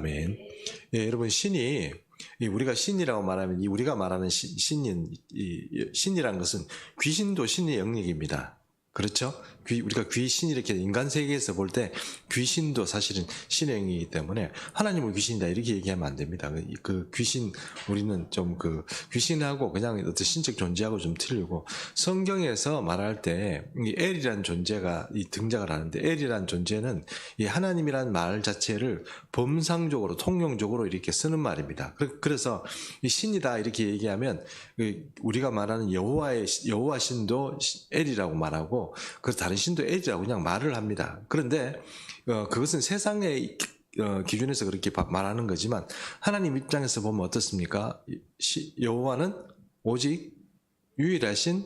아멘. 예, 여러분 신이 우리가 신이라고 말하면 우리가 말하는 신이라는 것은 귀신도 신의 영역입니다. 그렇죠? 우리가 귀신 이렇게 인간 세계에서 볼 때 귀신도 사실은 신의 영역이기 때문에 하나님은 귀신이다 이렇게 얘기하면 안 됩니다. 그 귀신 우리는 좀 그 귀신하고 그냥 어떤 신적 존재하고 좀 틀리고 성경에서 말할 때 이 엘이라는 존재가 등장을 하는데 엘이라는 존재는 이 하나님이라는 말 자체를 범상적으로 통용적으로 이렇게 쓰는 말입니다. 그래서 이 신이다 이렇게 얘기하면 우리가 말하는 여호와 신도 엘이라고 말하고 그 다른 신도 엘이라고 그냥 말을 합니다. 그런데 그것은 세상의 기준에서 그렇게 말하는 거지만 하나님 입장에서 보면 어떻습니까? 여호와는 오직 유일하신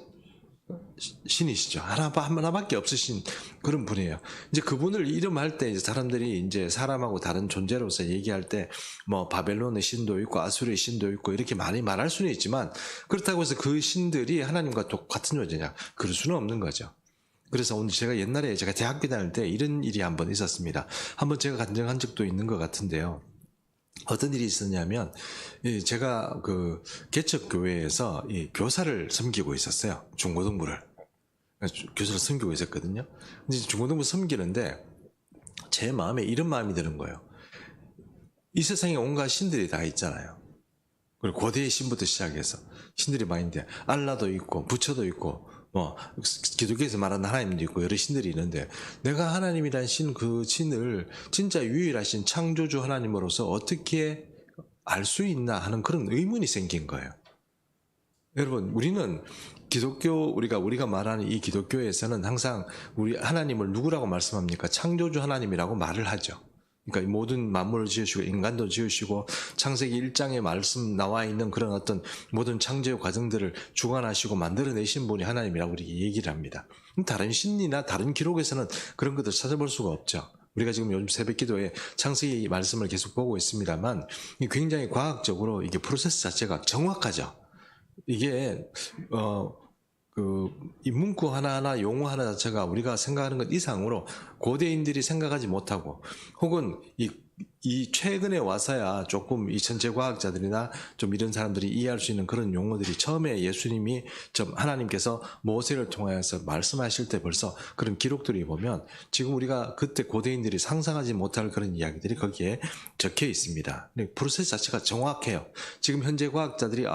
신이시죠. 하나밖에 없으신 그런 분이에요. 이제 그분을 이름할 때 이제 사람들이 이제 사람하고 다른 존재로서 얘기할 때 뭐 바벨론의 신도 있고 아수르의 신도 있고 이렇게 많이 말할 수는 있지만 그렇다고 해서 그 신들이 하나님과 똑같은 존재냐? 그럴 수는 없는 거죠. 그래서 오늘 제가 옛날에 제가 대학교 다닐 때 이런 일이 한번 있었습니다. 한번 제가 간증한 적도 있는 것 같은데요. 어떤 일이 있었냐면 제가 그 개척교회에서 교사를 섬기고 있었어요. 중고등부를. 교사를 섬기고 있었거든요. 근데 중고등부 섬기는데 제 마음에 이런 마음이 드는 거예요. 이 세상에 온갖 신들이 다 있잖아요. 그리고 고대의 신부터 시작해서 신들이 많이 있는데 알라도 있고 부처도 있고 뭐 기독교에서 말하는 하나님도 있고 여러 신들이 있는데 내가 하나님이란 그 신을 진짜 유일하신 창조주 하나님으로서 어떻게 알 수 있나 하는 그런 의문이 생긴 거예요. 여러분 우리는 우리가 말하는 이 기독교에서는 항상 우리 하나님을 누구라고 말씀합니까? 창조주 하나님이라고 말을 하죠. 그러니까 모든 만물을 지으시고 인간도 지으시고 창세기 1장에 말씀 나와 있는 그런 어떤 모든 창조의 과정들을 주관하시고 만들어내신 분이 하나님이라고 우리 얘기를 합니다. 다른 신이나 다른 기록에서는 그런 것들 찾아볼 수가 없죠. 우리가 지금 요즘 새벽기도에 창세기 말씀을 계속 보고 있습니다만 굉장히 과학적으로 이게 프로세스 자체가 정확하죠. 이게 이 문구 하나하나 용어 하나 자체가 우리가 생각하는 것 이상으로 고대인들이 생각하지 못하고 혹은 이 최근에 와서야 조금 이 전체 과학자들이나 좀 이런 사람들이 이해할 수 있는 그런 용어들이 처음에 예수님이 하나님께서 모세를 통하여서 말씀하실 때 벌써 그런 기록들이 보면 지금 우리가 그때 고대인들이 상상하지 못할 그런 이야기들이 거기에 적혀 있습니다. 프로세스 자체가 정확해요. 지금 현대 과학자들이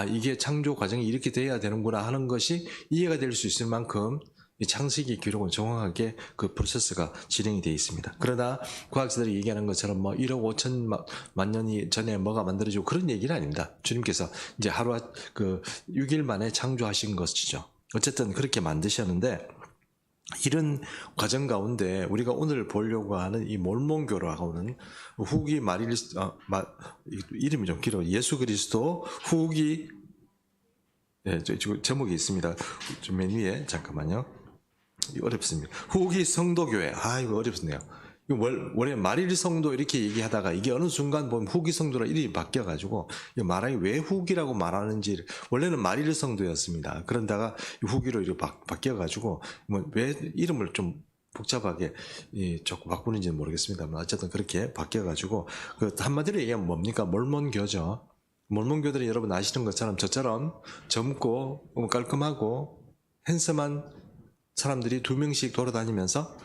이게 창조 과정이 이렇게 돼야 되는구나 하는 것이 이해가 될 수 있을 만큼 이 창세기 기록은 정확하게 그 프로세스가 진행이 되어 있습니다. 그러나 과학자들이 얘기하는 것처럼 뭐 1억 5천만 년이 전에 뭐가 만들어지고 그런 얘기는 아닙니다. 주님께서 이제 6일 만에 창조하신 것이죠. 어쨌든 그렇게 만드셨는데 이런 과정 가운데 우리가 오늘 보려고 하는 이 몰몬교라고는 후기 이름이 좀 길어요. 예수 그리스도 후기 지금 제목이 있습니다. 좀 맨 위에 잠깐만요. 어렵습니다. 후기 성도교회. 이거 어렵네요. 원래 말일 성도 이렇게 얘기하다가 이게 어느 순간 보면 후기 성도라 이름이 바뀌어가지고 말하기 왜 후기라고 말하는지 원래는 말일 성도였습니다. 그런다가 후기로 이렇게 바뀌어가지고 왜 이름을 좀 복잡하게 자꾸 바꾸는지는 모르겠습니다만 어쨌든 그렇게 바뀌어가지고 한마디로 얘기하면 뭡니까? 몰몬교죠. 몰몬교들은 여러분 아시는 것처럼 저처럼 젊고 깔끔하고 핸섬한 사람들이 2명씩 돌아다니면서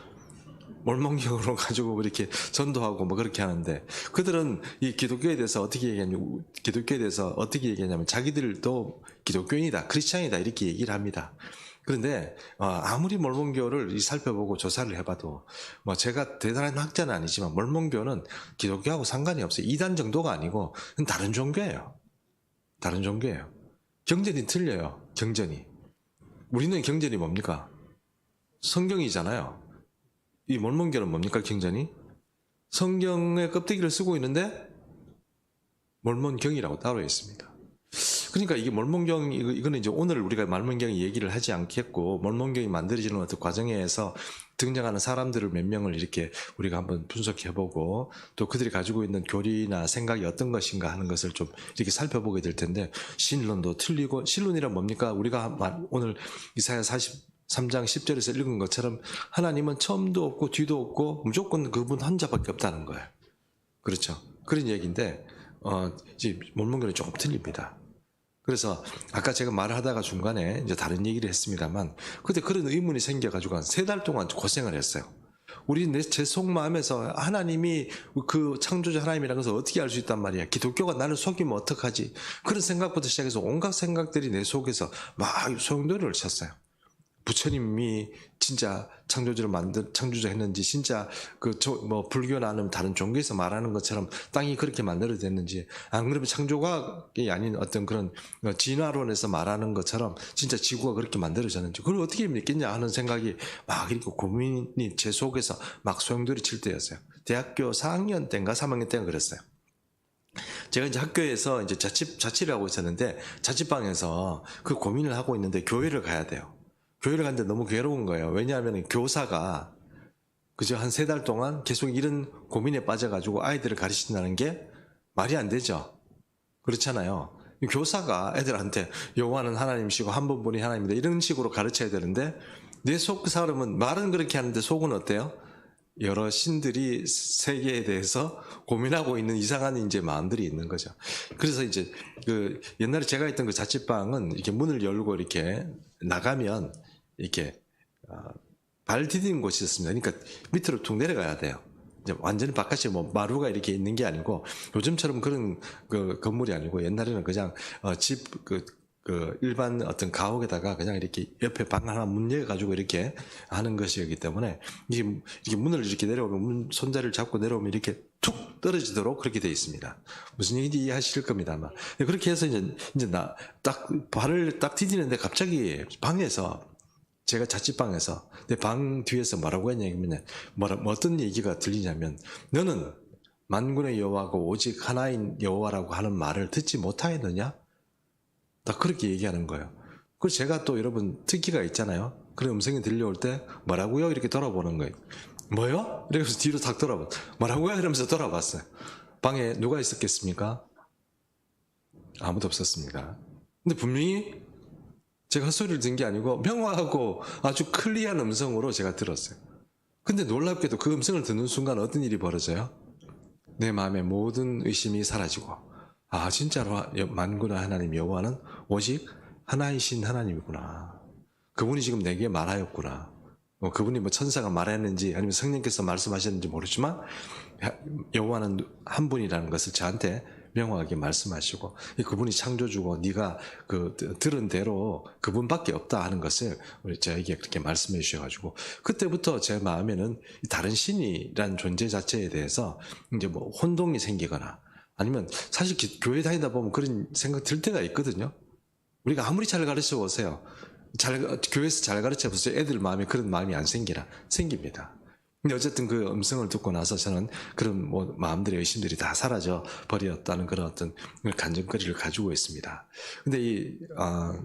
몰몬교로 가지고 이렇게 전도하고 뭐 그렇게 하는데 그들은 이 기독교에 대해서 어떻게 얘기하냐면 자기들도 기독교인이다, 크리스찬이다 이렇게 얘기를 합니다. 그런데 아무리 몰몬교를 살펴보고 조사를 해봐도 뭐 제가 대단한 학자는 아니지만 몰몬교는 기독교하고 상관이 없어요. 이단 정도가 아니고 다른 종교예요. 다른 종교예요. 경전이 틀려요. 경전이. 우리는 경전이 뭡니까? 성경이잖아요. 이 몰몬교는 뭡니까? 경전이? 성경의 껍데기를 쓰고 있는데 몰몬경이라고 따로 있습니다. 그러니까 이게 몰몬경 이거는 이제 오늘 우리가 몰몬경 얘기를 하지 않겠고 몰몬경이 만들어지는 어떤 과정에서 등장하는 사람들을 몇 명을 이렇게 우리가 한번 분석해보고 또 그들이 가지고 있는 교리나 생각이 어떤 것인가 하는 것을 좀 이렇게 살펴보게 될 텐데 신론도 틀리고 신론이란 뭡니까? 우리가 오늘 이사야 43장 10절에서 읽은 것처럼 하나님은 처음도 없고 뒤도 없고 무조건 그분 혼자밖에 없다는 거예요. 그렇죠. 그런 얘기인데 이제 몰몬교는 조금 틀립니다. 그래서 아까 제가 말을 하다가 중간에 이제 다른 얘기를 했습니다만 그때 그런 의문이 생겨가지고 한 3달 동안 고생을 했어요. 제 속마음에서 하나님이 그 창조자 하나님이라는 것을 어떻게 알 수 있단 말이야. 기독교가 나를 속이면 어떡하지. 그런 생각부터 시작해서 온갖 생각들이 내 속에서 막 소용돌이를 쳤어요. 부처님이 진짜 창조자 했는지, 진짜 불교나 아니면 다른 종교에서 말하는 것처럼 땅이 그렇게 만들어졌는지, 안 그러면 창조과학이 아닌 어떤 그런 진화론에서 말하는 것처럼 진짜 지구가 그렇게 만들어졌는지, 그걸 어떻게 믿겠냐 하는 생각이 막 이렇게 고민이 제 속에서 막 소용돌이 칠 때였어요. 대학교 4학년 때인가 3학년 때가 그랬어요. 제가 이제 학교에서 이제 자취를 하고 있었는데, 자취방에서 그 고민을 하고 있는데 교회를 가야 돼요. 교회를 갔는데 너무 괴로운 거예요. 왜냐하면 교사가 그저 한 3달 동안 계속 이런 고민에 빠져가지고 아이들을 가르친다는 게 말이 안 되죠. 그렇잖아요. 교사가 애들한테 여호와는 하나님이시고 한 분뿐이 하나님이다 이런 식으로 가르쳐야 되는데 내 속 사람은 말은 그렇게 하는데 속은 어때요? 여러 신들이 세계에 대해서 고민하고 있는 이상한 이제 마음들이 있는 거죠. 그래서 이제 그 옛날에 제가 있던 그 자취방은 이렇게 문을 열고 이렇게 나가면 이렇게 발 디디는 곳이 있었습니다. 그러니까 밑으로 툭 내려가야 돼요. 이제 완전히 바깥에 뭐 마루가 이렇게 있는 게 아니고 요즘처럼 그런 그 건물이 아니고 옛날에는 그냥 집 그 일반 어떤 가옥에다가 그냥 이렇게 옆에 방 하나 문 열어가지고 이렇게 하는 것이기 때문에 이게 문을 이렇게 내려오면 문 손자를 잡고 내려오면 이렇게 툭 떨어지도록 그렇게 되어 있습니다. 무슨 얘기인지 이해하실 겁니다 아마. 그렇게 해서 이제 나 딱 발을 딱 디디는데 갑자기 방에서 제가 자취방에서 내 방 뒤에서 뭐라고 했냐면 어떤 얘기가 들리냐면 너는 만군의 여호와고 오직 하나인 여호와라고 하는 말을 듣지 못하였느냐? 딱 그렇게 얘기하는 거예요. 그래서 제가 또 여러분 특기가 있잖아요. 그런 음성이 들려올 때 뭐라고요? 이렇게 돌아보는 거예요. 뭐요? 이러면서 뒤로 탁 돌아봐. 뭐라고요? 이러면서 돌아봤어요. 방에 누가 있었겠습니까? 아무도 없었습니다. 근데 분명히 제가 헛소리를 든 게 아니고 명확하고 아주 클리어한 음성으로 제가 들었어요. 근데 놀랍게도 그 음성을 듣는 순간 어떤 일이 벌어져요? 내 마음의 모든 의심이 사라지고 진짜로 만군의 하나님 여호와는 오직 하나이신 하나님이구나. 그분이 지금 내게 말하였구나. 그분이 뭐 천사가 말했는지 아니면 성령께서 말씀하셨는지 모르지만 여호와는 한 분이라는 것을 저한테 명확하게 말씀하시고 그분이 창조주고 네가 그 들은 대로 그분밖에 없다 하는 것을 저에게 그렇게 말씀해 주셔가지고 그때부터 제 마음에는 다른 신이란 존재 자체에 대해서 이제 뭐 혼동이 생기거나 아니면 사실 교회 다니다 보면 그런 생각 들 때가 있거든요. 우리가 아무리 잘 가르쳐 보세요. 교회에서 잘 가르쳐 보세요. 애들 마음에 그런 마음이 안 생깁니다. 근데 어쨌든 그 음성을 듣고 나서 저는 그런 뭐 마음들의 의심들이 다 사라져 버렸다는 그런 어떤 간증거리를 가지고 있습니다. 근데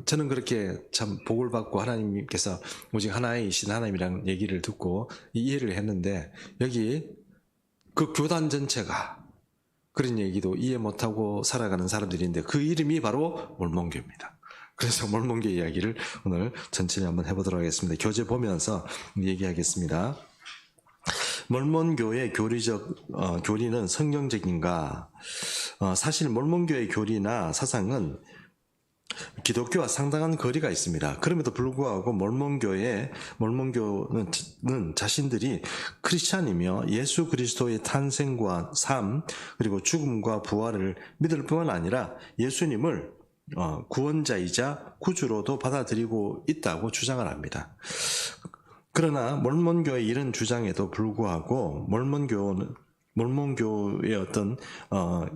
저는 그렇게 참 복을 받고 하나님께서 오직 하나이신 하나님이라는 얘기를 듣고 이해를 했는데 여기 그 교단 전체가 그런 얘기도 이해 못하고 살아가는 사람들인데 그 이름이 바로 몰몬교입니다. 그래서 몰몬교 이야기를 오늘 천천히 한번 해보도록 하겠습니다. 교재 보면서 얘기하겠습니다. 몰몬교의 교리는 성경적인가? 사실 몰몬교의 교리나 사상은 기독교와 상당한 거리가 있습니다. 그럼에도 불구하고 몰몬교는 자신들이 크리스찬이며 예수 그리스도의 탄생과 삶 그리고 죽음과 부활을 믿을 뿐만 아니라 예수님을 구원자이자 구주로도 받아들이고 있다고 주장을 합니다. 그러나 몰몬교의 이런 주장에도 불구하고 몰몬교의 어떤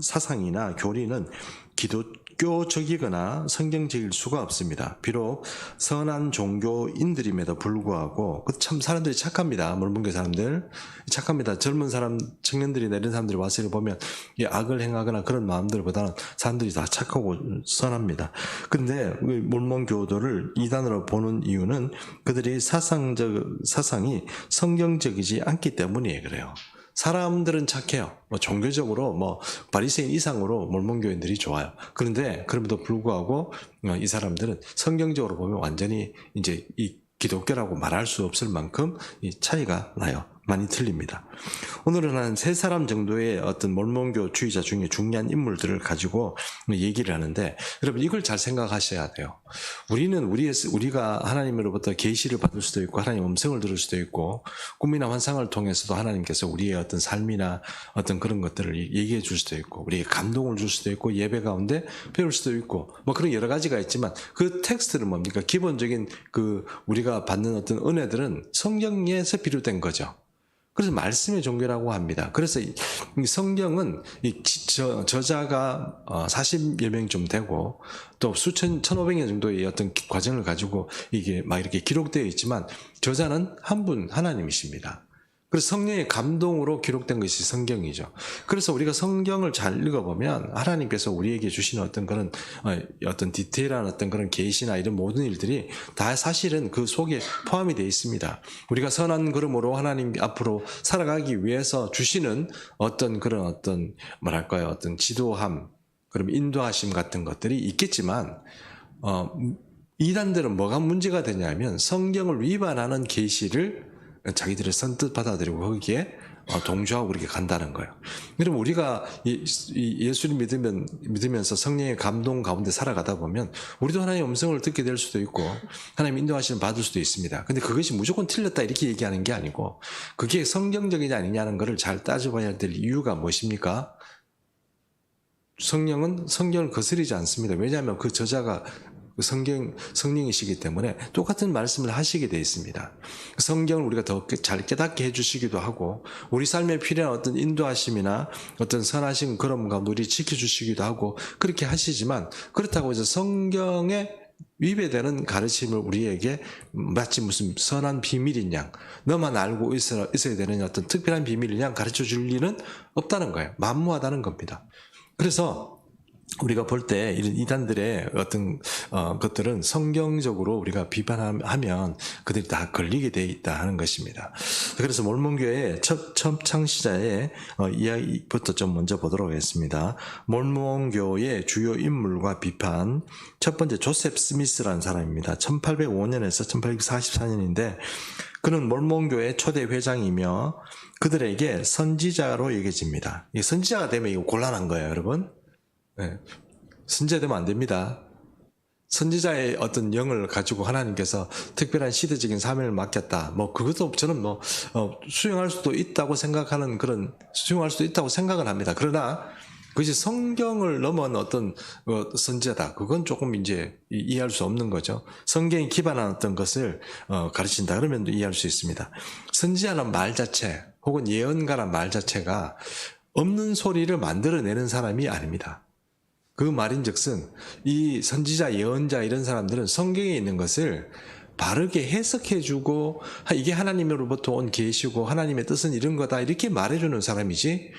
사상이나 교리는 기독교적이거나 성경적일 수가 없습니다. 비록 선한 종교인들임에도 불구하고 참 사람들이 착합니다. 몰몬교 사람들 착합니다. 젊은 사람, 청년들이나 이런 사람들이 와서 보면 악을 행하거나 그런 마음들보다는 사람들이 다 착하고 선합니다. 근데 몰몬교도를 이단으로 보는 이유는 그들이 사상이 성경적이지 않기 때문이에요. 그래요. 사람들은 착해요. 종교적으로 바리새인 이상으로 몰몬교인들이 좋아요. 그런데 그럼에도 불구하고 이 사람들은 성경적으로 보면 완전히 이제 이 기독교라고 말할 수 없을 만큼 이 차이가 나요. 많이 틀립니다. 오늘은 한 3사람 정도의 어떤 몰몬교 주의자 중에 중요한 인물들을 가지고 얘기를 하는데, 여러분 이걸 잘 생각하셔야 돼요. 우리가 하나님으로부터 계시를 받을 수도 있고 하나님 음성을 들을 수도 있고 꿈이나 환상을 통해서도 하나님께서 우리의 어떤 삶이나 어떤 그런 것들을 얘기해 줄 수도 있고 우리에게 감동을 줄 수도 있고 예배 가운데 배울 수도 있고 뭐 그런 여러 가지가 있지만, 그 텍스트는 뭡니까? 기본적인 우리가 받는 어떤 은혜들은 성경에서 비롯된 거죠. 그래서 말씀의 종교라고 합니다. 그래서 이 성경은 저자가 40여 명 좀 되고 또 1500년 정도의 어떤 과정을 가지고 이게 막 이렇게 기록되어 있지만, 저자는 한 분 하나님이십니다. 그래서 성령의 감동으로 기록된 것이 성경이죠. 그래서 우리가 성경을 잘 읽어보면 하나님께서 우리에게 주시는 어떤 그런 어떤 디테일한 어떤 그런 계시나 이런 모든 일들이 다 사실은 그 속에 포함이 되어 있습니다. 우리가 선한 걸음으로 하나님 앞으로 살아가기 위해서 주시는 어떤 그런 어떤 뭐랄까요, 어떤 지도함, 그럼 인도하심 같은 것들이 있겠지만, 이단들은 뭐가 문제가 되냐면 성경을 위반하는 계시를 자기들이 선뜻 받아들이고 거기에 동조하고 그렇게 간다는 거예요. 그럼 우리가 예수를 믿으면서 성령의 감동 가운데 살아가다 보면 우리도 하나님의 음성을 듣게 될 수도 있고 하나님 인도하시는 받을 수도 있습니다. 근데 그것이 무조건 틀렸다 이렇게 얘기하는 게 아니고, 그게 성경적이냐 아니냐는 것을 잘 따져봐야 될 이유가 무엇입니까? 성령은 성경을 거스르지 않습니다. 왜냐하면 그 저자가 성령이시기 때문에 똑같은 말씀을 하시게 되어 있습니다. 성경을 우리가 더 잘 깨닫게 해주시기도 하고 우리 삶에 필요한 어떤 인도하심이나 어떤 선하신 그런 가운데 우리 지켜주시기도 하고 그렇게 하시지만, 그렇다고 해서 성경에 위배되는 가르침을 우리에게 마치 무슨 선한 비밀인 양, 너만 알고 있어야 되는 어떤 특별한 비밀인 양 가르쳐 줄 리는 없다는 거예요. 만무하다는 겁니다. 그래서 우리가 볼 때 이런 이단들의 어떤 것들은 성경적으로 우리가 비판하면 그들이 다 걸리게 돼 있다 하는 것입니다. 그래서 몰몬교의 첫 창시자의 이야기부터 좀 먼저 보도록 하겠습니다. 몰몬교의 주요 인물과 비판. 첫 번째, 조셉 스미스라는 사람입니다. 1805년에서 1844년인데 그는 몰몬교의 초대 회장이며 그들에게 선지자로 여겨집니다. 이 선지자가 되면 이거 곤란한 거예요, 여러분. 네. 선지자되면 안 됩니다. 선지자의 어떤 영을 가지고 하나님께서 특별한 시대적인 사명을 맡겼다. 뭐 그것도 저는 수용할 수도 있다고 생각을 합니다. 그러나 그것이 성경을 넘은 어떤 선지자다. 그건 조금 이제 이해할 수 없는 거죠. 성경에 기반한 어떤 것을 가르친다. 그러면 이해할 수 있습니다. 선지자는 말 자체 혹은 예언가란 말 자체가 없는 소리를 만들어내는 사람이 아닙니다. 그 말인즉슨 이 선지자, 예언자 이런 사람들은 성경에 있는 것을 바르게 해석해주고 이게 하나님으로부터 온 계시고 하나님의 뜻은 이런 거다 이렇게 말해주는 사람이지,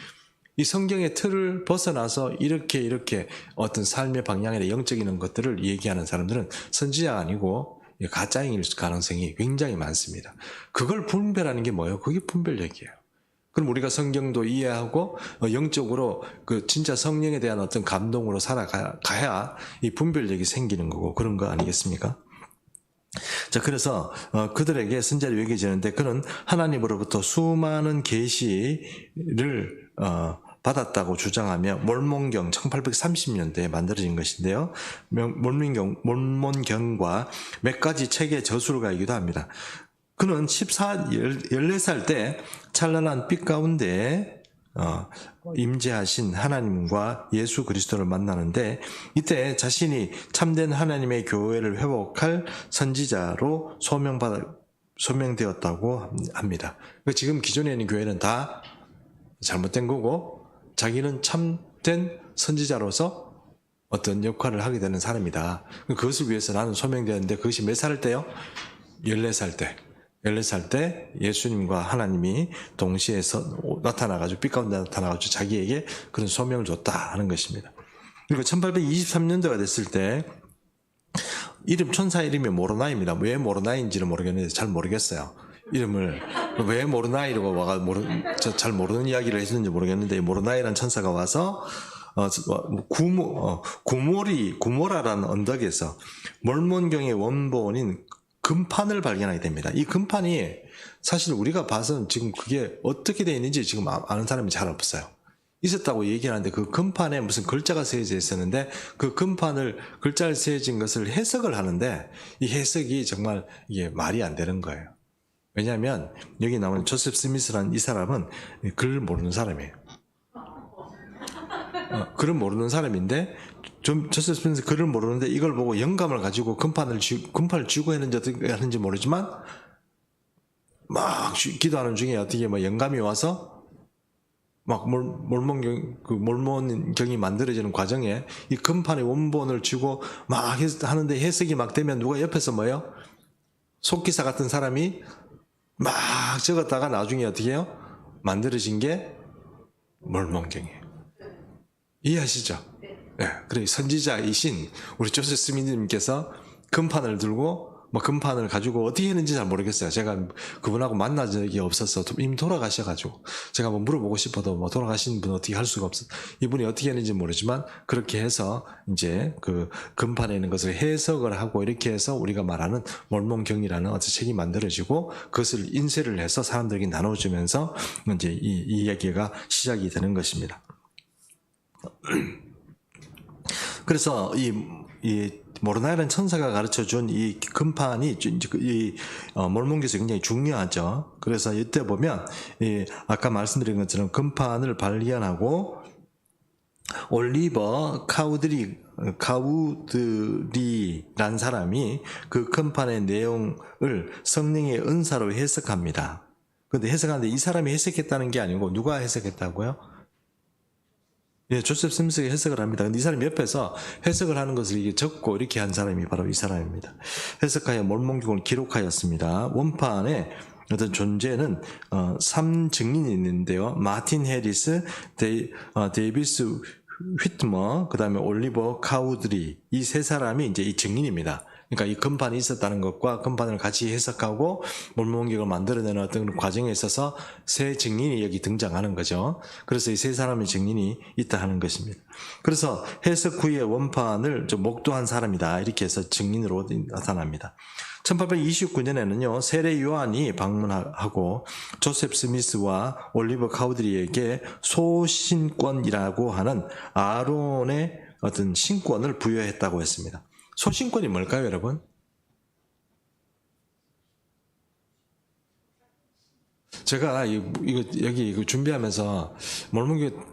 이 성경의 틀을 벗어나서 이렇게 어떤 삶의 방향이나 영적인 것들을 얘기하는 사람들은 선지자가 아니고 가짜일 가능성이 굉장히 많습니다. 그걸 분별하는 게 뭐예요? 그게 분별력이에요. 그럼 우리가 성경도 이해하고 영적으로 그 진짜 성령에 대한 어떤 감동으로 살아가야 이 분별력이 생기는 거고 그런 거 아니겠습니까? 자, 그래서 그들에게 선지자로 여겨지는데 그는 하나님으로부터 수많은 계시를 받았다고 주장하며 몰몬경 1830년대에 만들어진 것인데요. 몰몬경과 몇 가지 책의 저술을 가이기도 합니다. 그는 14살 때 찬란한 빛 가운데 임재하신 하나님과 예수 그리스도를 만나는데 이때 자신이 참된 하나님의 교회를 회복할 선지자로 소명되었다고 합니다. 지금 기존에 있는 교회는 다 잘못된 거고 자기는 참된 선지자로서 어떤 역할을 하게 되는 사람이다. 그것을 위해서 나는 소명되었는데 그것이 몇 살 때요? 14살 때. 14살 때 예수님과 하나님이 동시에 나타나가지고 빛 가운데 나타나가지고 자기에게 그런 소명을 줬다 하는 것입니다. 그리고 1823년도가 됐을 때 천사 이름이 모로나입니다. 왜 모로나인지는 모르겠는데 잘 모르겠어요. 이름을 왜 모로나이라고 잘 모르는 이야기를 해주는지 모르겠는데 모로나이라는 천사가 와서 구모라라는 언덕에서 몰몬경의 원본인 금판을 발견하게 됩니다. 이 금판이 사실 우리가 봐서는 지금 그게 어떻게 되어 있는지 지금 아는 사람이 잘 없어요. 있었다고 얘기하는데 그 금판에 무슨 글자가 쓰여져 있었는데 그 금판을 글자를 쓰여진 것을 해석을 하는데 이 해석이 정말 이게 말이 안 되는 거예요. 왜냐하면 여기 나오는 조셉 스미스라는 이 사람은 글을 모르는 사람이에요. 글을 모르는 사람인데 조셉 스미스 글을 모르는데 이걸 보고 영감을 가지고 금판을 쥐고 했는지 어떻게 하는지 모르지만 막 기도하는 중에 어떻게 뭐 영감이 와서 막 몰몬경이 만들어지는 과정에 이 금판의 원본을 쥐고 막 하는데 해석이 막 되면 누가 옆에서 뭐예요? 속기사 같은 사람이 막 적었다가 나중에 어떻게 해요? 만들어진 게 몰몬경이에요. 이해하시죠? 네. 그래 선지자이신 우리 조셉 스미스님께서 금판을 들고 뭐 금판을 가지고 어떻게 했는지 잘 모르겠어요. 제가 그분하고 만난 적이 없어서 이미 돌아가셔가지고 제가 뭐 물어보고 싶어도 뭐 돌아가신 분 어떻게 할 수가 없어. 이분이 어떻게 했는지 모르지만 그렇게 해서 이제 그 금판에 있는 것을 해석을 하고 이렇게 해서 우리가 말하는 몰몬경이라는 어떤 책이 만들어지고 그것을 인쇄를 해서 사람들에게 나눠주면서 이제 이 이야기가 시작이 되는 것입니다. 그래서 이 모르나이라는 천사가 가르쳐준 이 금판이 이 몰몬교에서 굉장히 중요하죠. 그래서 이때 보면 아까 말씀드린 것처럼 금판을 발견하고 올리버 카우드리란 사람이 그 금판의 내용을 성령의 은사로 해석합니다. 그런데 해석하는데 이 사람이 해석했다는 게 아니고 누가 해석했다고요? 예, 조셉 스미스가 해석을 합니다. 근데 이 사람이 옆에서 해석을 하는 것을 이게 적고 이렇게 한 사람이 바로 이 사람입니다. 해석하여 몰몬경을 기록하였습니다. 원판에 어떤 존재는 3증인이 있는데요. 마틴 해리스, 데이비스 휘트머, 그 다음에 올리버 카우드리 이 세 사람이 이제 이 증인입니다. 그러니까 이 금판이 있었다는 것과 금판을 같이 해석하고 몰몬경을 만들어내는 어떤 과정에 있어서 세 증인이 여기 등장하는 거죠. 그래서 이 세 사람의 증인이 있다 하는 것입니다. 그래서 해석 후에 원판을 좀 목도한 사람이다 이렇게 해서 증인으로 나타납니다. 1829년에는요 세례 요한이 방문하고 조셉 스미스와 올리버 카우드리에게 소신권이라고 하는 아론의 어떤 신권을 부여했다고 했습니다. 소신권이 뭘까요, 여러분? 제가 여기 준비하면서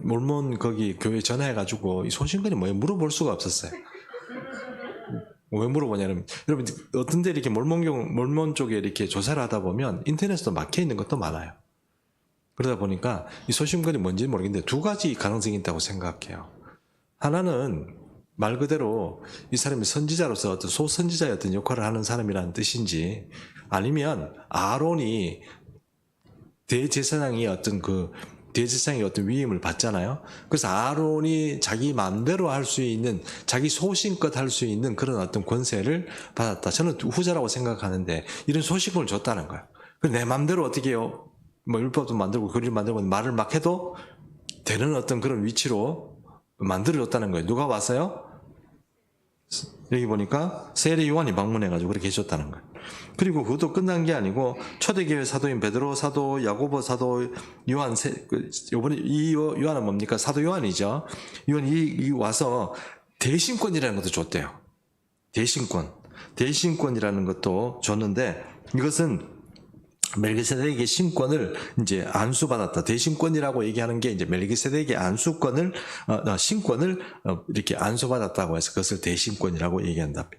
몰몬 거기 교회 전화해가지고 이 소신권이 뭐예요? 물어볼 수가 없었어요. 왜 물어보냐면 여러분 어떤 데 이렇게 몰몬 쪽에 이렇게 조사를 하다 보면 인터넷에도 막혀 있는 것도 많아요. 그러다 보니까 이 소신권이 뭔지 모르겠는데 두 가지 가능성이 있다고 생각해요. 하나는 말 그대로 이 사람이 선지자로서 어떤 소선지자의 어떤 역할을 하는 사람이라는 뜻인지 아니면 아론이 대제사장의 어떤 위임을 받잖아요. 그래서 아론이 자기 마음대로 할 수 있는 자기 소신껏 할 수 있는 그런 어떤 권세를 받았다. 저는 후자라고 생각하는데 이런 소신권을 줬다는 거예요. 내 마음대로 어떻게 해요? 뭐 율법도 만들고 교리를 만들고 말을 막 해도 되는 어떤 그런 위치로 만들어줬다는 거예요. 누가 왔어요? 여기 보니까 세례 요한이 방문해가지고 그렇게 해줬다는 거예요. 그리고 그것도 끝난 게 아니고 초대교회 사도인 베드로 사도, 야고보 사도, 요한 요번에 이 요한은 뭡니까? 사도 요한이죠. 요한이 와서 대신권이라는 것도 줬대요. 대신권이라는 것도 줬는데 이것은 멜기세덱의 신권을 이제 안수받았다. 대신권이라고 얘기하는 게 이제 멜기세덱의 신권을 이렇게 안수받았다고 해서 그것을 대신권이라고 얘기한답니다.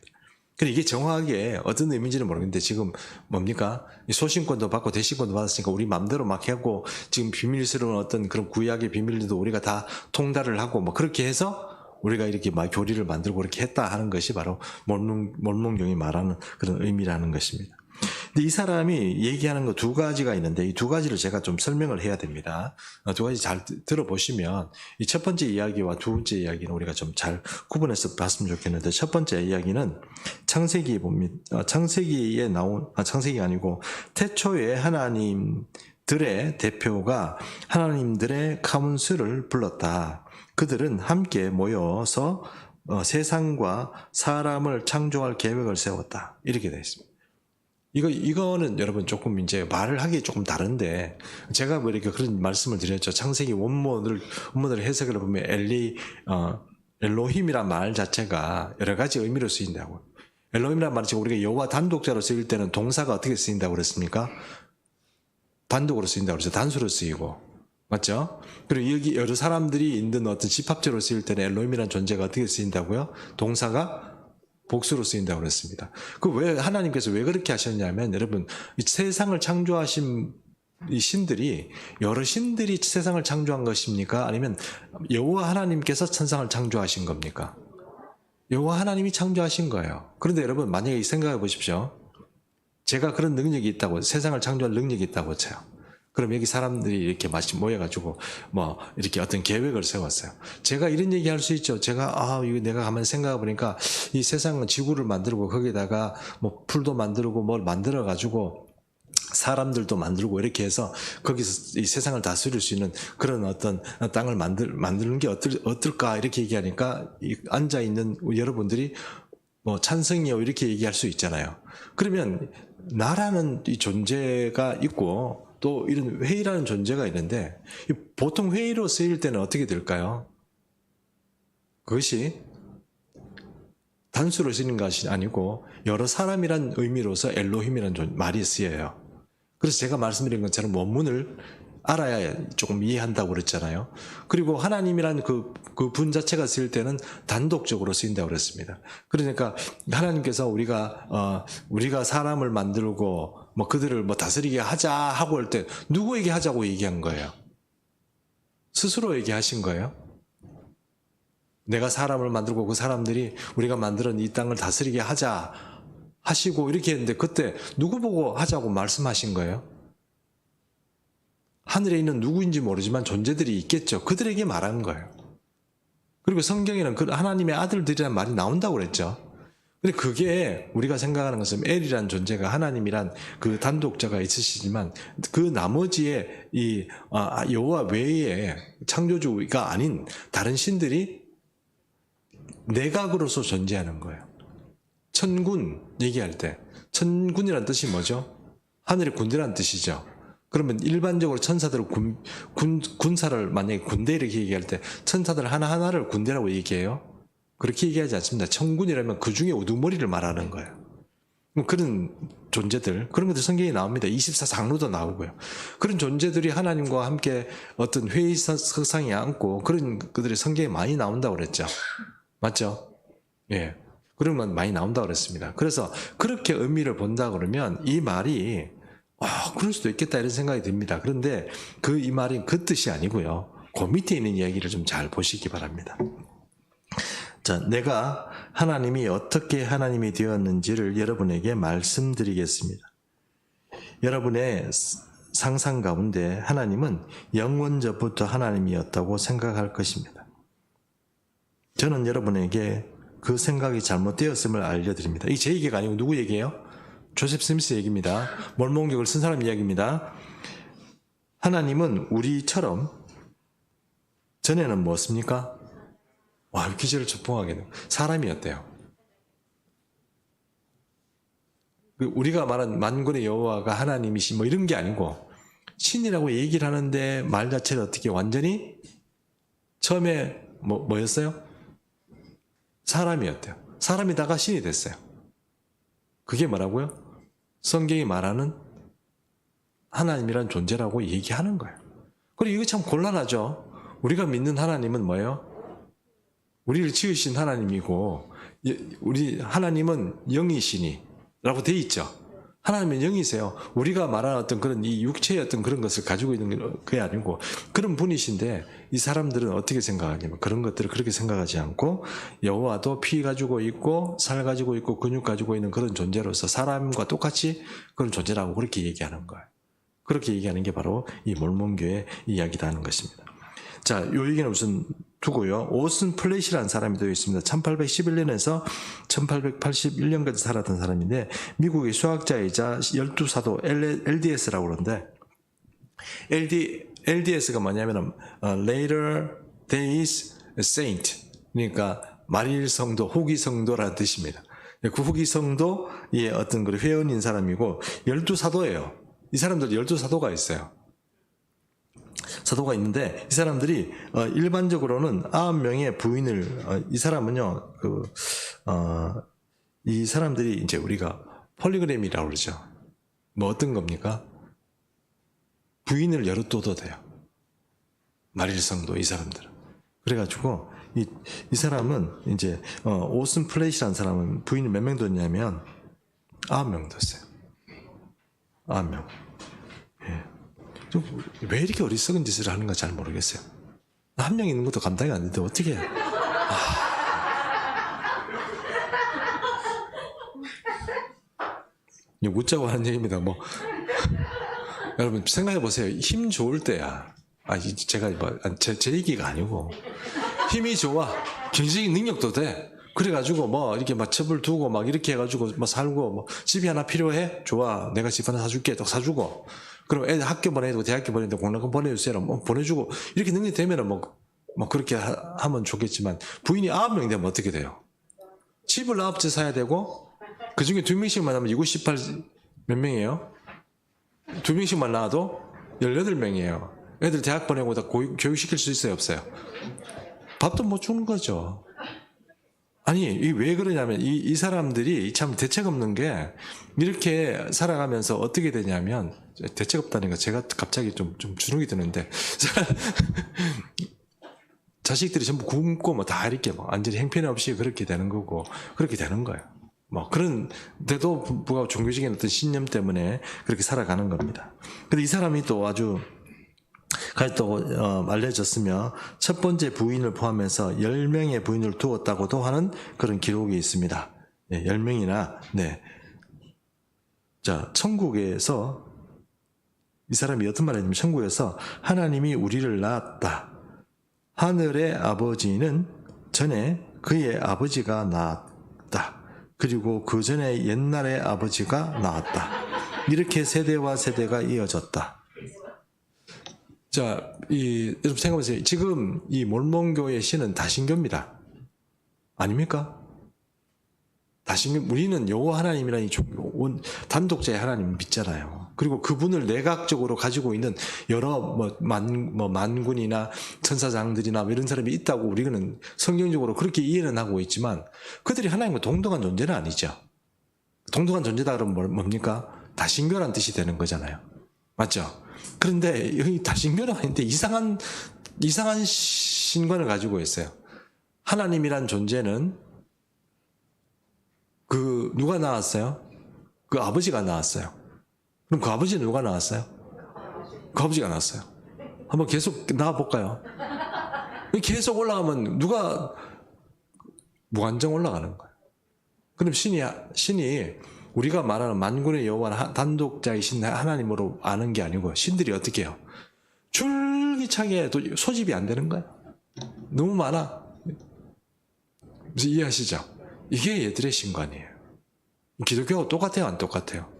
근데 이게 정확하게 어떤 의미인지는 모르겠는데 지금 뭡니까? 소신권도 받고 대신권도 받았으니까 우리 마음대로 막 하고 지금 비밀스러운 어떤 그런 구약의 비밀들도 우리가 다 통달을 하고 뭐 그렇게 해서 우리가 이렇게 막 교리를 만들고 그렇게 했다 하는 것이 바로 몰몬경이 말하는 그런 의미라는 것입니다. 근데 이 사람이 얘기하는 거 두 가지가 있는데 이 두 가지를 제가 좀 설명을 해야 됩니다. 두 가지 잘 들어보시면 이 첫 번째 이야기와 두 번째 이야기는 우리가 좀 잘 구분해서 봤으면 좋겠는데 첫 번째 이야기는 창세기에 봅니다. 창세기가 아니고 태초에 하나님들의 대표가 하나님들의 카운슬을 불렀다. 그들은 함께 모여서 세상과 사람을 창조할 계획을 세웠다. 이렇게 되어 있습니다. 이거는 여러분 조금 이제 말을 하기 조금 다른데, 제가 뭐 이렇게 그런 말씀을 드렸죠. 창세기 원문을 해석을 보면 엘로힘이란 말 자체가 여러 가지 의미로 쓰인다고. 엘로힘이란 말이 지금 우리가 여호와 단독자로 쓰일 때는 동사가 어떻게 쓰인다고 그랬습니까? 단독으로 쓰인다고 그랬죠. 단수로 쓰이고. 맞죠? 그리고 여기 여러 사람들이 있는 어떤 집합체로 쓰일 때는 엘로힘이라는 존재가 어떻게 쓰인다고요? 동사가 복수로 쓰인다고 그랬습니다. 그 왜 하나님께서 왜 그렇게 하셨냐면, 여러분, 이 세상을 창조하신 이 신들이 여러 신들이 세상을 창조한 것입니까? 아니면 여호와 하나님께서 천상을 창조하신 겁니까? 여호와 하나님이 창조하신 거예요. 그런데 여러분, 만약에 생각해 보십시오. 제가 그런 능력이 있다고, 세상을 창조할 능력이 있다고 쳐요. 그럼 여기 사람들이 이렇게 마치 모여가지고 뭐 이렇게 어떤 계획을 세웠어요. 제가 이런 얘기 할 수 있죠. 제가 이거 내가 가만히 생각해 보니까 이 세상은 지구를 만들고 거기다가 뭐 풀도 만들고 뭘 만들어 가지고 사람들도 만들고 이렇게 해서 거기서 이 세상을 다스릴 수 있는 그런 어떤 땅을 만드는 게 어떨까 이렇게 얘기하니까 앉아 있는 여러분들이 뭐 찬성이요 이렇게 얘기할 수 있잖아요. 그러면 나라는 이 존재가 있고 또 이런 회의라는 존재가 있는데, 보통 회의로 쓰일 때는 어떻게 될까요? 그것이 단수로 쓰이는 것이 아니고 여러 사람이란 의미로서 엘로힘이라는 말이 쓰여요. 그래서 제가 말씀드린 것처럼 원문을 알아야 조금 이해한다고 그랬잖아요. 그리고 하나님이란 그 분 자체가 쓰일 때는 단독적으로 쓰인다고 그랬습니다. 그러니까 하나님께서 우리가 사람을 만들고 뭐 그들을 뭐 다스리게 하자 하고 할 때 누구에게 하자고 얘기한 거예요? 스스로 얘기하신 거예요? 내가 사람을 만들고 그 사람들이 우리가 만드는 이 땅을 다스리게 하자 하시고 이렇게 했는데, 그때 누구 보고 하자고 말씀하신 거예요? 하늘에 있는 누구인지 모르지만 존재들이 있겠죠. 그들에게 말한 거예요. 그리고 성경에는 그 하나님의 아들들이라는 말이 나온다고 그랬죠. 근데 그게 우리가 생각하는 것은 엘이라는 존재가 하나님이란 그 단독자가 있으시지만 그 나머지의 이 여호와 외에 창조주가 아닌 다른 신들이 내각으로서 존재하는 거예요. 천군 얘기할 때 천군이란 뜻이 뭐죠? 하늘의 군대란 뜻이죠. 그러면 일반적으로 천사들은 군사를 만약에 군대 이렇게 얘기할 때 천사들 하나하나를 군대라고 얘기해요? 그렇게 얘기하지 않습니다. 천군이라면 그 중에 우두머리를 말하는 거예요. 그런 존재들, 그런 것들 성경에 나옵니다. 24장로도 나오고요. 그런 존재들이 하나님과 함께 어떤 회의 석상에 앉고 그런 그들의 성경에 많이 나온다고 그랬죠. 맞죠? 예. 그러면 많이 나온다고 그랬습니다. 그래서 그렇게 의미를 본다 그러면 이 말이 그럴 수도 있겠다 이런 생각이 듭니다. 그런데 이 말이 그 뜻이 아니고요. 그 밑에 있는 이야기를 좀 잘 보시기 바랍니다. 자, 내가 하나님이 어떻게 하나님이 되었는지를 여러분에게 말씀드리겠습니다. 여러분의 상상 가운데 하나님은 영원전부터 하나님이었다고 생각할 것입니다. 저는 여러분에게 그 생각이 잘못되었음을 알려드립니다. 이 제 얘기가 아니고 누구 얘기예요? 조셉 스미스 얘기입니다. 몰몬격을 쓴 사람 이야기입니다. 하나님은 우리처럼 전에는 뭐였습니까? 기절을 초풍하게 사람이었대요. 우리가 말한 만군의 여호와가 하나님이시 뭐 이런 게 아니고 신이라고 얘기를 하는데 말 자체를 어떻게 완전히 처음에 뭐였어요? 사람이었대요. 사람이다가 신이 됐어요. 그게 뭐라고요? 성경이 말하는 하나님이란 존재라고 얘기하는 거예요. 그리고 이거 참 곤란하죠. 우리가 믿는 하나님은 뭐예요? 우리를 지으신 하나님이고 우리 하나님은 영이시니 라고 돼 있죠. 하나님은 영이세요. 우리가 말하는 어떤 그런 이 육체의 어떤 그런 것을 가지고 있는 그게 아니고 그런 분이신데, 이 사람들은 어떻게 생각하냐면 그런 것들을 그렇게 생각하지 않고 여호와도 피 가지고 있고 살 가지고 있고 근육 가지고 있는 그런 존재로서 사람과 똑같이 그런 존재라고 그렇게 얘기하는 거예요. 그렇게 얘기하는 게 바로 이 몰몬교의 이야기다 하는 것입니다. 자, 요 얘기는 우선 두고요. 오슨 플랫이라는 사람이 되어 있습니다. 1811년에서 1881년까지 살았던 사람인데 미국의 수학자이자 12사도 LDS라고 그러는데, LDS가 뭐냐면 Later Days Saint, 그러니까 말일 성도, 후기 성도라는 뜻입니다. 구기성도의 어떤 그 회원인 사람이고 12사도예요. 이 사람들 12사도가 있어요. 사도가 있는데 이 사람들이 일반적으로는 9명의 부인을 이 사람은요 이 사람들이 이제 우리가 폴리그램이라고 그러죠. 뭐 어떤 겁니까? 부인을 여러 둬도 돼요. 마릴성도 이 사람들은. 그래가지고 이 사람은 이제 오슨 플레이시라는 사람은 부인을 몇 명 뒀냐면 9명 뒀어요. 9명. 예. 왜 이렇게 어리석은 짓을 하는가 잘 모르겠어요. 한 명 있는 것도 감당이 안 되는데 어떻게 해. 이거 묻자고 하는 얘기입니다. 뭐 여러분 생각해 보세요. 힘 좋을 때야. 제가 제 얘기가 아니고 힘이 좋아. 경제적인 능력도 돼. 그래가지고 뭐 이렇게 막 첩을 두고 막 이렇게 해가지고 뭐 살고 뭐 집이 하나 필요해? 좋아. 내가 집 하나 사줄게. 또 사주고. 그럼 애들 학교 보내고 대학교 보내는데 공학금 보내주세요. 뭐 보내주고 이렇게 능력이 되면은 뭐 그렇게 하면 좋겠지만 부인이 9명 되면 어떻게 돼요? 집을 9채 사야 되고 그 중에 2명씩만 하면 2, 18 몇 명이에요? 2명씩만 낳아도 18명이에요. 애들 대학 보내고 다 교육시킬 수 있어요? 없어요? 밥도 못 주는 거죠. 아니, 왜 그러냐면, 이 사람들이 참 대책 없는 게, 이렇게 살아가면서 어떻게 되냐면, 대책 없다니까 제가 갑자기 좀 주눅이 드는데, 자식들이 전부 굶고 뭐 다 이렇게 뭐 완전히 형편없이 그렇게 되는 거고, 그렇게 되는 거예요. 뭐 그런데도 불구하고 종교적인 어떤 신념 때문에 그렇게 살아가는 겁니다. 근데 이 사람이 또 아주 또 알려졌으며 첫 번째 부인을 포함해서 10명의 부인을 두었다고도 하는 그런 기록이 있습니다. 네, 10명이나 네. 자, 천국에서 이 사람이 어떤 말을 했냐면 천국에서 하나님이 우리를 낳았다. 하늘의 아버지는 전에 그의 아버지가 낳았다. 그리고 그 전에 옛날의 아버지가 낳았다. 이렇게 세대와 세대가 이어졌다. 자, 여러분 생각해보세요. 지금 이 몰몬교의 신은 다신교입니다. 아닙니까? 다신교, 우리는 여호와 하나님이라는 이 단독자의 하나님을 믿잖아요. 그리고 그분을 내각적으로 가지고 있는 여러 만군이나 천사장들이나 이런 사람이 있다고 우리는 성경적으로 그렇게 이해는 하고 있지만 그들이 하나님과 동등한 존재는 아니죠. 동등한 존재다 그러면 뭡니까? 다신교라는 뜻이 되는 거잖아요. 맞죠? 그런데 여기 다신교는 아닌데 이상한 신관을 가지고 있어요. 하나님이란 존재는 누가 낳았어요? 그 아버지가 낳았어요. 그럼 그 아버지는 누가 낳았어요? 그 아버지가 낳았어요. 한번 계속 낳아볼까요? 계속 올라가면 누가 무한정 올라가는 거예요. 그럼 신이 우리가 말하는 만군의 여호와 단독자이신 하나님으로 아는 게 아니고 신들이 어떻게 해요? 줄기차게 소집이 안 되는 거예요. 너무 많아. 무슨 이해하시죠? 이게 얘들의 신관이에요. 기독교하고 똑같아요, 안 똑같아요?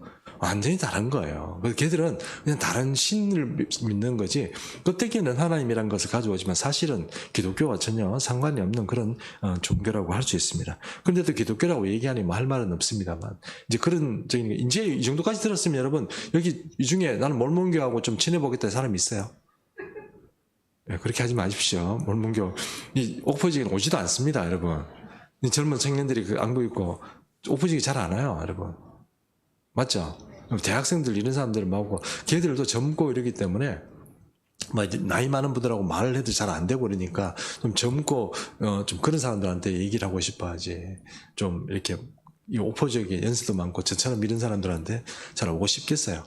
완전히 다른 거예요. 그래서 걔들은 그냥 다른 신을 믿는 거지 껍데기는 하나님이라는 것을 가져오지만 사실은 기독교와 전혀 상관이 없는 그런 종교라고 할 수 있습니다. 그런데도 기독교라고 얘기하니 뭐 할 말은 없습니다만 이제 이 정도까지 들었으면 여러분 여기 이 중에 나는 몰몬교하고 좀 친해보겠다는 사람이 있어요? 네, 그렇게 하지 마십시오. 몰몬교 이 옥포지기는 오지도 않습니다, 여러분. 이 젊은 청년들이 안고 있고 옥포지기 잘 안 와요, 여러분. 맞죠? 대학생들 이런 사람들 하고 걔들도 젊고 이러기 때문에 나이 많은 분들하고 말을 해도 잘 안 되고 그러니까 좀 젊고 좀 그런 사람들한테 얘기를 하고 싶어 하지. 좀 이렇게 이 옥포지역에 연세도 많고 저처럼 이런 사람들한테 잘 오고 싶겠어요.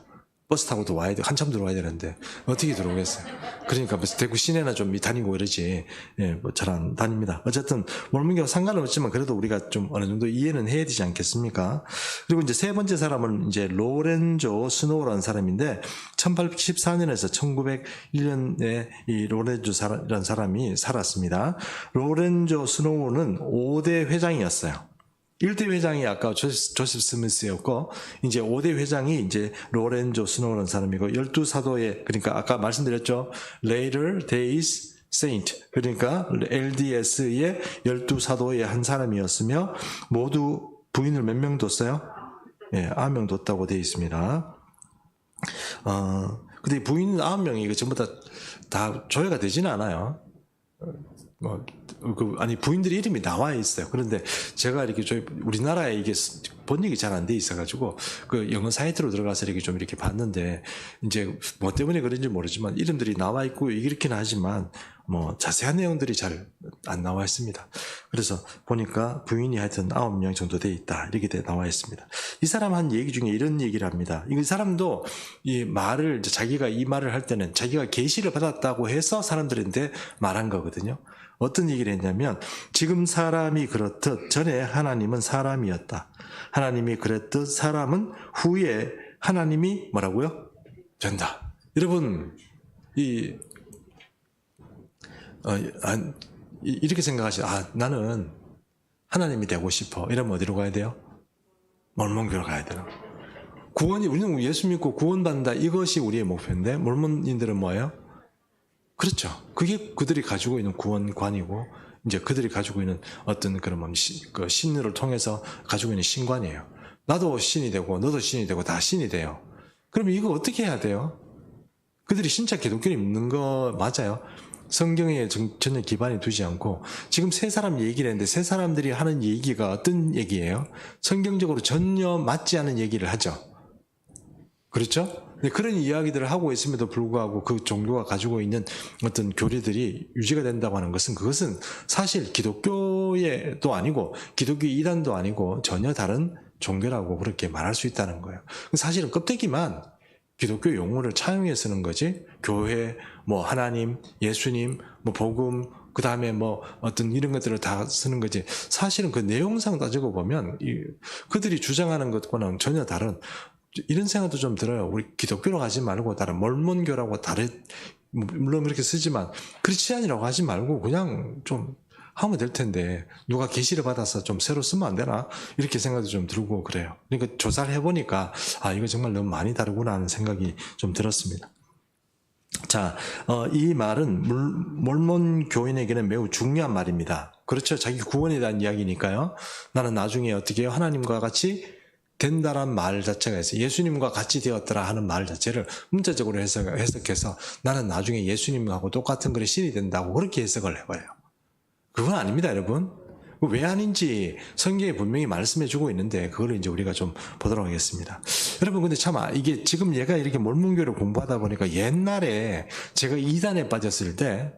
버스 타고도 와야 돼. 한참 들어와야 되는데 어떻게 들어오겠어요. 그러니까 대구 시내나 좀 다니고 이러지. 예, 뭐 잘 안 다닙니다. 어쨌든 몰몬교와 상관은 없지만 그래도 우리가 좀 어느 정도 이해는 해야 되지 않겠습니까? 그리고 이제 세 번째 사람은 이제 로렌조 스노우라는 사람인데 1814년에서 1901년에 이 로렌조라는 사람이 살았습니다. 로렌조 스노우는 5대 회장이었어요. 1대 회장이 아까 조셉 스미스였고, 이제 5대 회장이 이제 로렌조 스노우라는 사람이고, 12사도의, 그러니까 아까 말씀드렸죠. Later Days Saint. 그러니까 LDS의 12사도의 한 사람이었으며, 모두 부인을 몇 명 뒀어요? 예, 9명 뒀다고 되어 있습니다. 근데 부인 9명이 이거 전부 다 조회가 되지는 않아요. 아니 부인들의 이름이 나와 있어요. 그런데 제가 이렇게 우리나라에 이게 번역이 잘 안 돼 있어가지고 그 영어 사이트로 들어가서 이렇게 좀 이렇게 봤는데 이제 뭐 때문에 그런지 모르지만 이름들이 나와 있고 이렇게는 하지만 뭐 자세한 내용들이 잘 안 나와 있습니다. 그래서 보니까 부인이 하여튼 9명 정도 돼 있다 이렇게 나와 있습니다. 이 사람 한 얘기 중에 이런 얘기를 합니다. 이 사람도 이 말을 자기가 이 말을 할 때는 자기가 계시를 받았다고 해서 사람들한테 말한 거거든요. 어떤 얘기를 했냐면 지금 사람이 그렇듯 전에 하나님은 사람이었다. 하나님이 그랬듯 사람은 후에 하나님이 뭐라고요? 된다. 여러분 이렇게 생각하시죠. 나는 하나님이 되고 싶어. 이러면 어디로 가야 돼요? 몰몬교로 가야 돼요. 우리는 예수 믿고 구원받는다. 이것이 우리의 목표인데 몰몬인들은 뭐예요? 그렇죠. 그게 그들이 가지고 있는 구원관이고 이제 그들이 가지고 있는 어떤 그런 그 신을 통해서 가지고 있는 신관이에요. 나도 신이 되고 너도 신이 되고 다 신이 돼요. 그러면 이거 어떻게 해야 돼요? 그들이 진짜 기독교를 믿는 거 맞아요. 성경에 전혀 기반이 두지 않고 지금 세 사람 얘기를 했는데 세 사람들이 하는 얘기가 어떤 얘기예요? 성경적으로 전혀 맞지 않은 얘기를 하죠. 그렇죠? 그런 이야기들을 하고 있음에도 불구하고 그 종교가 가지고 있는 어떤 교리들이 유지가 된다고 하는 것은 그것은 사실 기독교도 아니고 기독교 이단도 아니고 전혀 다른 종교라고 그렇게 말할 수 있다는 거예요. 사실은 껍데기만 기독교 용어를 차용해 쓰는 거지 교회, 뭐 하나님, 예수님, 뭐 복음, 그 다음에 뭐 어떤 이런 것들을 다 쓰는 거지 사실은 그 내용상 따지고 보면 그들이 주장하는 것과는 전혀 다른 이런 생각도 좀 들어요. 우리 기독교로 가지 말고 다른 몰몬교라고 물론 그렇게 쓰지만 크리스찬이라고 하지 말고 그냥 좀 하면 될 텐데 누가 계시를 받아서 좀 새로 쓰면 안 되나 이렇게 생각도 좀 들고 그래요. 그러니까 조사를 해보니까 이거 정말 너무 많이 다르구나 하는 생각이 좀 들었습니다. 자, 이 말은 몰몬 교인에게는 매우 중요한 말입니다. 그렇죠. 자기 구원에 대한 이야기니까요. 나는 나중에 어떻게 해요? 하나님과 같이 된다란 말 자체가 있어요. 예수님과 같이 되었더라 하는 말 자체를 문자적으로 해석해서 나는 나중에 예수님하고 똑같은 그런 신이 된다고 그렇게 해석을 해봐요. 그건 아닙니다, 여러분. 왜 아닌지 성경에 분명히 말씀해주고 있는데 그걸 이제 우리가 좀 보도록 하겠습니다. 여러분 근데 참 이게 지금 얘가 이렇게 몰몬교를 공부하다 보니까 옛날에 제가 이단에 빠졌을 때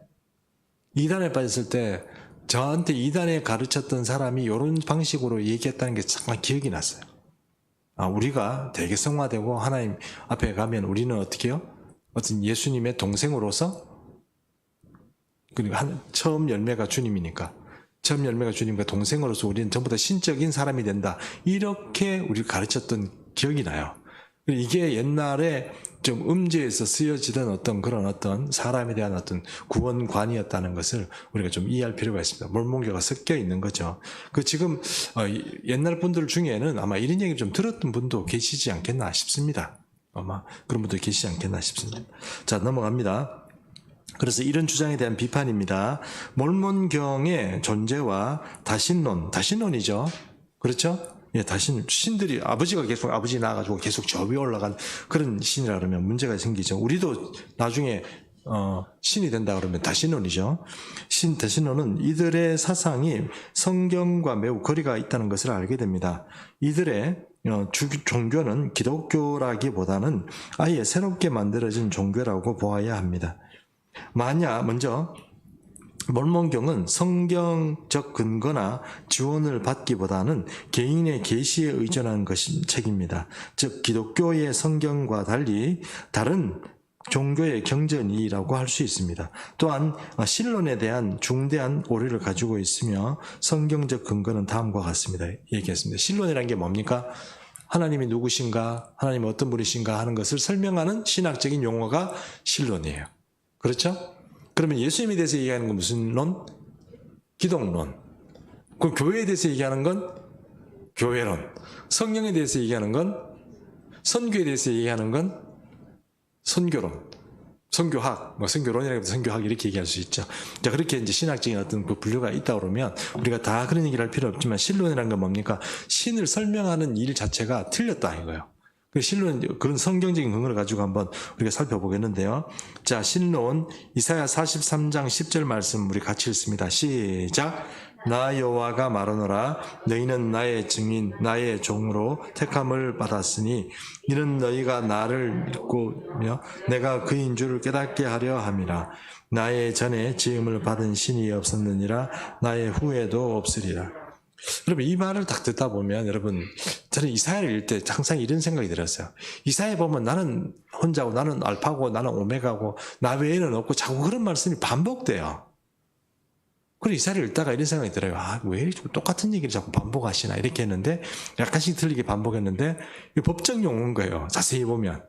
저한테 이단에 가르쳤던 사람이 이런 방식으로 얘기했다는 게 정말 기억이 났어요. 우리가 되게 성화되고 하나님 앞에 가면 우리는 어떻게 해요? 어떤 예수님의 동생으로서 그러니까 처음 열매가 주님이니까 동생으로서 우리는 전부 다 신적인 사람이 된다. 이렇게 우리를 가르쳤던 기억이 나요. 이게 옛날에 좀 음지에서 쓰여지던 어떤 사람에 대한 어떤 구원관이었다는 것을 우리가 좀 이해할 필요가 있습니다. 몰몬교가 섞여 있는 거죠. 지금 옛날 분들 중에는 아마 이런 얘기를 좀 들었던 분도 계시지 않겠나 싶습니다. 아마 그런 분도 계시지 않겠나 싶습니다. 자, 넘어갑니다. 그래서 이런 주장에 대한 비판입니다. 몰몬경의 존재와 다신론이죠. 그렇죠? 예, 신들이 아버지 나와가지고 계속 저 위에 올라간 그런 신이라 그러면 문제가 생기죠. 우리도 나중에 신이 된다 그러면 다신론이죠. 다신론은 이들의 사상이 성경과 매우 거리가 있다는 것을 알게 됩니다. 이들의 종교는 기독교라기보다는 아예 새롭게 만들어진 종교라고 보아야 합니다. 먼저 몰몬경은 성경적 근거나 지원을 받기보다는 개인의 계시에 의존하는 것이 책입니다. 즉 기독교의 성경과 달리 다른 종교의 경전이라고 할 수 있습니다. 또한 신론에 대한 중대한 오류를 가지고 있으며 성경적 근거는 다음과 같습니다. 얘기했습니다. 신론이라는 게 뭡니까? 하나님이 누구신가, 하나님이 어떤 분이신가 하는 것을 설명하는 신학적인 용어가 신론이에요. 그렇죠? 그러면 예수님에 대해서 얘기하는 건 무슨 론? 기독론. 그럼 교회에 대해서 얘기하는 건 교회론. 성령에 대해서 얘기하는 건 선교에 대해서 얘기하는 건 선교론. 선교학, 뭐 선교론이라기보다 선교학 이렇게 얘기할 수 있죠. 자, 그렇게 이제 신학적인 어떤 그 분류가 있다 그러면 우리가 다 그런 얘기를 할 필요 없지만 신론이라는 건 뭡니까? 신을 설명하는 일 자체가 틀렸다 이거예요. 그 신론, 그런 성경적인 근거를 가지고 한번 우리가 살펴보겠는데요. 자, 신론 이사야 43장 10절 말씀 우리 같이 읽습니다. 시작. 나 여호와가 말하노라 너희는 나의 증인 나의 종으로 택함을 받았으니 이는 너희가 나를 믿고며 내가 그인 줄을 깨닫게 하려 함이라. 나의 전에 지음을 받은 신이 없었느니라 나의 후에도 없으리라. 여러분 이 말을 딱 듣다 보면 여러분 저는 이사야를 읽을 때 항상 이런 생각이 들었어요. 이사야 보면 나는 혼자고 나는 알파고 나는 오메가고 나 외에는 없고 자꾸 그런 말씀이 반복돼요. 그래서 이사야를 읽다가 이런 생각이 들어요. 아, 왜 이렇게 똑같은 얘기를 자꾸 반복하시나 이렇게 했는데 약간씩 틀리게 반복했는데 이 법정 용어인 거예요. 자세히 보면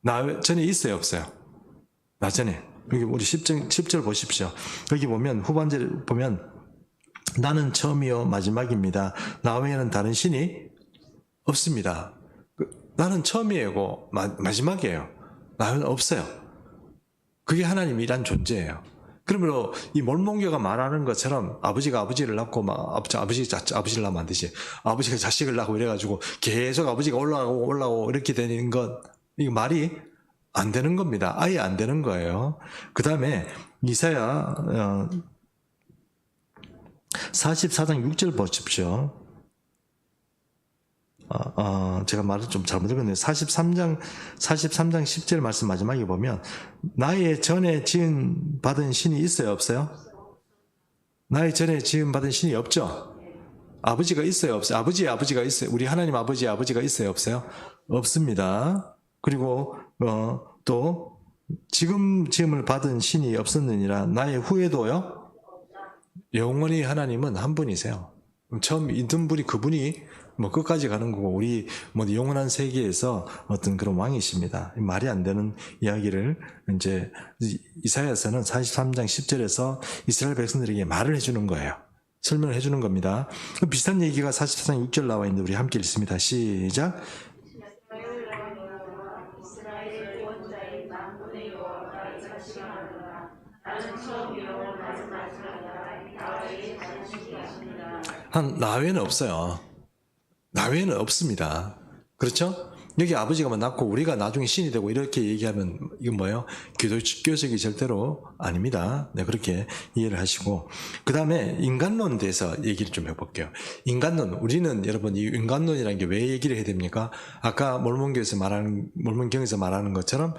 나 전에 있어요 없어요? 나 전에 여기 우리 10절 보십시오. 여기 보면 후반절 보면 나는 처음이요 마지막입니다. 나 외에는 다른 신이 없습니다. 나는 처음이고 마지막이에요. 나 외에는 없어요. 그게 하나님이란 존재예요. 그러므로 이 몰몬교가 말하는 것처럼 아버지가 아버지를 낳고 아버지를 낳으면 안 되지. 아버지가 자식을 낳고 이래가지고 계속 아버지가 올라가고 이렇게 되는 것 이거 말이 안 되는 겁니다. 아예 안 되는 거예요. 그 다음에 이사야 44장 6절 보십시오. 제가 말을 좀 잘못 읽었네요. 43장 10절 말씀 마지막에 보면 나의 전에 지은 받은 신이 있어요 없어요? 나의 전에 지은 받은 신이 없죠? 아버지가 있어요 없어요? 아버지의 아버지가 있어요? 우리 하나님 아버지의 아버지가 있어요 없어요? 없습니다. 그리고 또 지금 지음을 받은 신이 없었느니라 나의 후에도요? 영원히 하나님은 한 분이세요. 처음 있던 분이 그분이 뭐 끝까지 가는 거고 우리 뭐 영원한 세계에서 어떤 그런 왕이십니다. 말이 안 되는 이야기를 이제 이사야서는 43장 10절에서 이스라엘 백성들에게 말을 해주는 거예요. 설명을 해주는 겁니다. 비슷한 얘기가 44장 6절 나와 있는데 우리 함께 읽습니다. 시작. 나 외에는 없어요. 나 외에는 없습니다. 그렇죠? 여기 아버지가 낳고 우리가 나중에 신이 되고 이렇게 얘기하면 이건 뭐예요? 기독교적이 절대로 아닙니다. 네, 그렇게 이해를 하시고 그 다음에 인간론에 대해서 얘기를 좀 해볼게요. 인간론, 우리는 여러분 이 인간론이라는 게 왜 얘기를 해야 됩니까? 아까 몰몬경에서 말하는 것처럼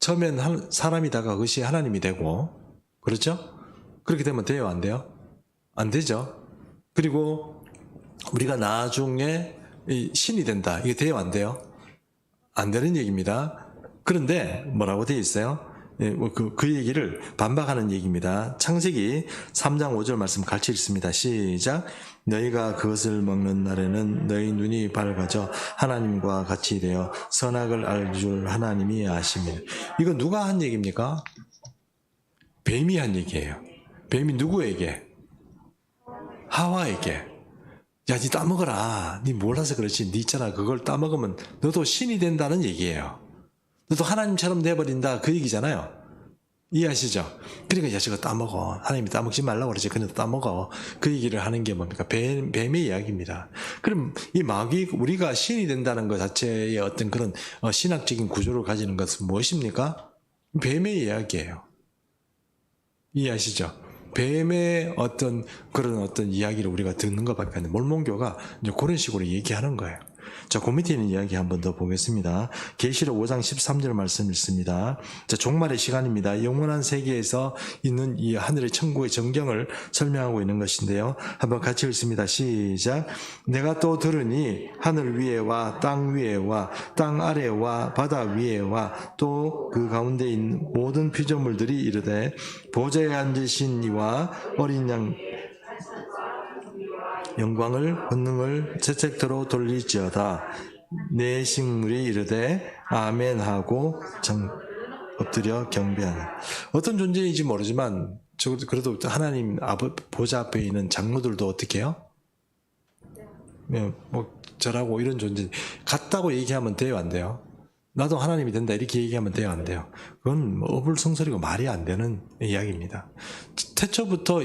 처음엔 사람이다가 그것이 하나님이 되고 그렇죠? 그렇게 되면 돼요? 안 돼요? 안 되죠? 그리고 우리가 나중에 신이 된다. 이게 돼요? 안 돼요? 안 되는 얘기입니다. 그런데 뭐라고 되어 있어요? 그 얘기를 반박하는 얘기입니다. 창세기 3장 5절 말씀 같이 읽습니다. 시작. 너희가 그것을 먹는 날에는 너희 눈이 밝아져 하나님과 같이 되어 선악을 알 줄 하나님이 아심이라. 이거 누가 한 얘기입니까? 뱀이 한 얘기예요. 뱀이 누구에게? 하와에게. 야, 니 따먹어라. 니 몰라서 그렇지. 니 있잖아. 그걸 따먹으면 너도 신이 된다는 얘기예요. 너도 하나님처럼 돼버린다. 그 얘기잖아요. 이해하시죠? 그러니까 야, 저거 따먹어. 하나님이 따먹지 말라고 그러지. 근데 따먹어. 그 얘기를 하는 게 뭡니까? 뱀의 이야기입니다. 그럼 이 마귀, 우리가 신이 된다는 것 자체의 어떤 그런 신학적인 구조를 가지는 것은 무엇입니까? 뱀의 이야기예요. 이해하시죠? 뱀의 그런 어떤 이야기를 우리가 듣는 것밖에 안 돼. 몰몬교가 이제 그런 식으로 얘기하는 거예요. 자, 그 밑에 있는 이야기 한번 더 보겠습니다. 계시록 5장 13절 말씀 읽습니다. 자, 종말의 시간입니다. 영원한 세계에서 있는 이 하늘의 천국의 정경을 설명하고 있는 것인데요. 한번 같이 읽습니다. 시작. 내가 또 들으니 하늘 위에와 땅 위에와 땅 아래와 바다 위에와 또 그 가운데 있는 모든 피조물들이 이르되 보좌에 앉으신 이와 어린 양 영광을 권능을 재택토로 돌릴지어다. 내 식물이 이르되 아멘 하고 엎드려 경배하는. 어떤 존재인지 모르지만 그래도 하나님 보좌 앞에 있는 장로들도 어떻게 해요? 뭐 저라고 이런 존재 같다고 얘기하면 돼요 안 돼요? 나도 하나님이 된다 이렇게 얘기하면 돼요, 안 돼요? 그건 뭐 어불성설이고 말이 안 되는 이야기입니다. 태초부터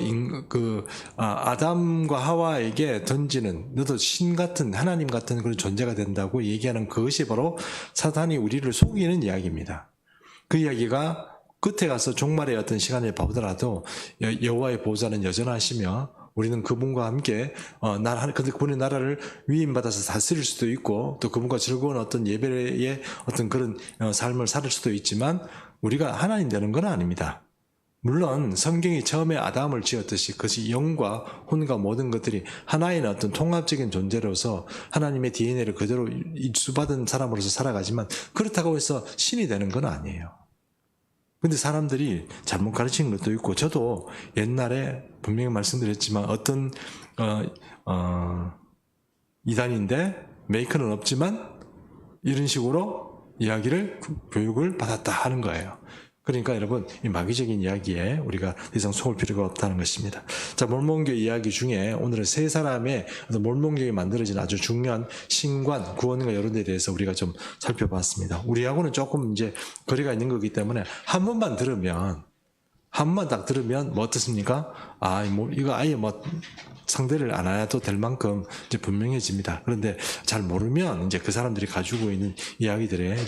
아담과 하와에게 던지는 너도 신 같은 하나님 같은 그런 존재가 된다고 얘기하는 그것이 바로 사탄이 우리를 속이는 이야기입니다. 그 이야기가 끝에 가서 종말의 어떤 시간을 보더라도 여호와의 보좌는 여전하시며 우리는 그분과 함께 근데 그분의 나라를 위임받아서 다스릴 수도 있고 또 그분과 즐거운 어떤 예배의 어떤 그런 삶을 살 수도 있지만 우리가 하나님 되는 건 아닙니다. 물론 성경이 처음에 아담을 지었듯이 그것이 영과 혼과 모든 것들이 하나의 어떤 통합적인 존재로서 하나님의 DNA를 그대로 입수받은 사람으로서 살아가지만 그렇다고 해서 신이 되는 건 아니에요. 근데 사람들이 잘못 가르치는 것도 있고 저도 옛날에 분명히 말씀드렸지만 어떤 이단인데 메이커는 없지만 이런 식으로 이야기를 교육을 받았다 하는 거예요. 그러니까 여러분 이 마귀적인 이야기에 우리가 더 이상 속을 필요가 없다는 것입니다. 자, 몰몬교 이야기 중에 오늘은 세 사람의 몰몬교에 만들어진 아주 중요한 신관, 구원과 이런 데에 대해서 우리가 좀 살펴봤습니다. 우리하고는 조금 이제 거리가 있는 거기 때문에 한 번만 딱 들으면 뭐 어떻습니까? 이거 아예 뭐 상대를 안 해도 될 만큼 이제 분명해집니다. 그런데 잘 모르면 이제 그 사람들이 가지고 있는 이야기들에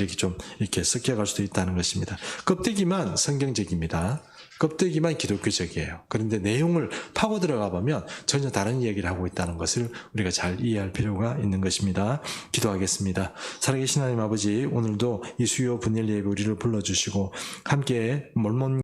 이렇게 섞여갈 수도 있다는 것입니다. 껍데기만 성경적입니다. 껍데기만 기독교적이에요. 그런데 내용을 파고 들어가 보면 전혀 다른 이야기를 하고 있다는 것을 우리가 잘 이해할 필요가 있는 것입니다. 기도하겠습니다. 살아계신 하나님 아버지, 오늘도 이 수요 분열 예배 우리를 불러주시고 함께 몰몬